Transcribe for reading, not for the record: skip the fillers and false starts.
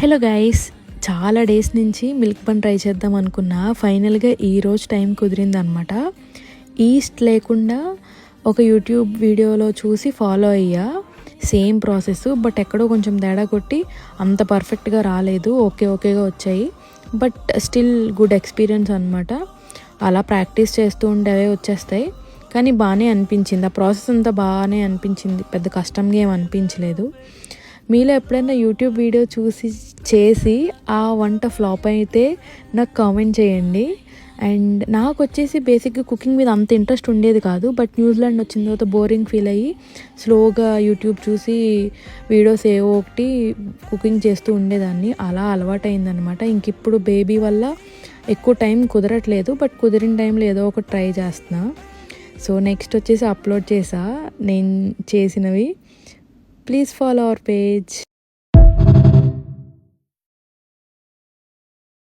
Hello guys, చాలా days నుంచి milk bun try చేద్దాం అనుకున్నా. ఫైనల్గా ఈరోజు టైం కుదిరిందనమాట. ఈస్ట్ లేకుండా ఒక యూట్యూబ్ వీడియోలో చూసి ఫాలో అయ్యా. సేమ్ ప్రాసెస్, బట్ ఎక్కడో కొంచెం తేడా కొట్టి అంత పర్ఫెక్ట్గా రాలేదు. ఓకేగా వచ్చాయి, బట్ స్టిల్ గుడ్ ఎక్స్పీరియన్స్ అనమాట. అలా ప్రాక్టీస్ చేస్తూ ఉంటే అవే వచ్చేస్తాయి. కానీ బాగానే అనిపించింది, ఆ ప్రాసెస్ అంతా బాగానే అనిపించింది. పెద్ద కష్టంగా ఏం అనిపించలేదు. మీలో ఎప్పుడైనా యూట్యూబ్ వీడియో చూసి చేసి ఆ వంట ఫ్లాప్ అయితే నాకు కామెంట్ చేయండి. అండ్ నాకు వచ్చేసి బేసిక్గా కుకింగ్ మీద అంత ఇంట్రెస్ట్ ఉండేది కాదు, బట్ న్యూజిలాండ్ వచ్చిన తర్వాత బోరింగ్ ఫీల్ అయ్యి స్లోగా యూట్యూబ్ చూసి వీడియోస్ ఏవో ఒకటి కుకింగ్ చేస్తూ ఉండేదాన్ని. అలా అలవాటైందనమాట. ఇంక ఇప్పుడు బేబీ వల్ల ఎక్కువ టైం కుదరట్లేదు, బట్ కుదిరిన టైంలో ఏదో ఒకటి ట్రై చేస్తున్నా. సో నెక్స్ట్ వచ్చేసి అప్లోడ్ చేసా నేను చేసినవి. Please follow our page.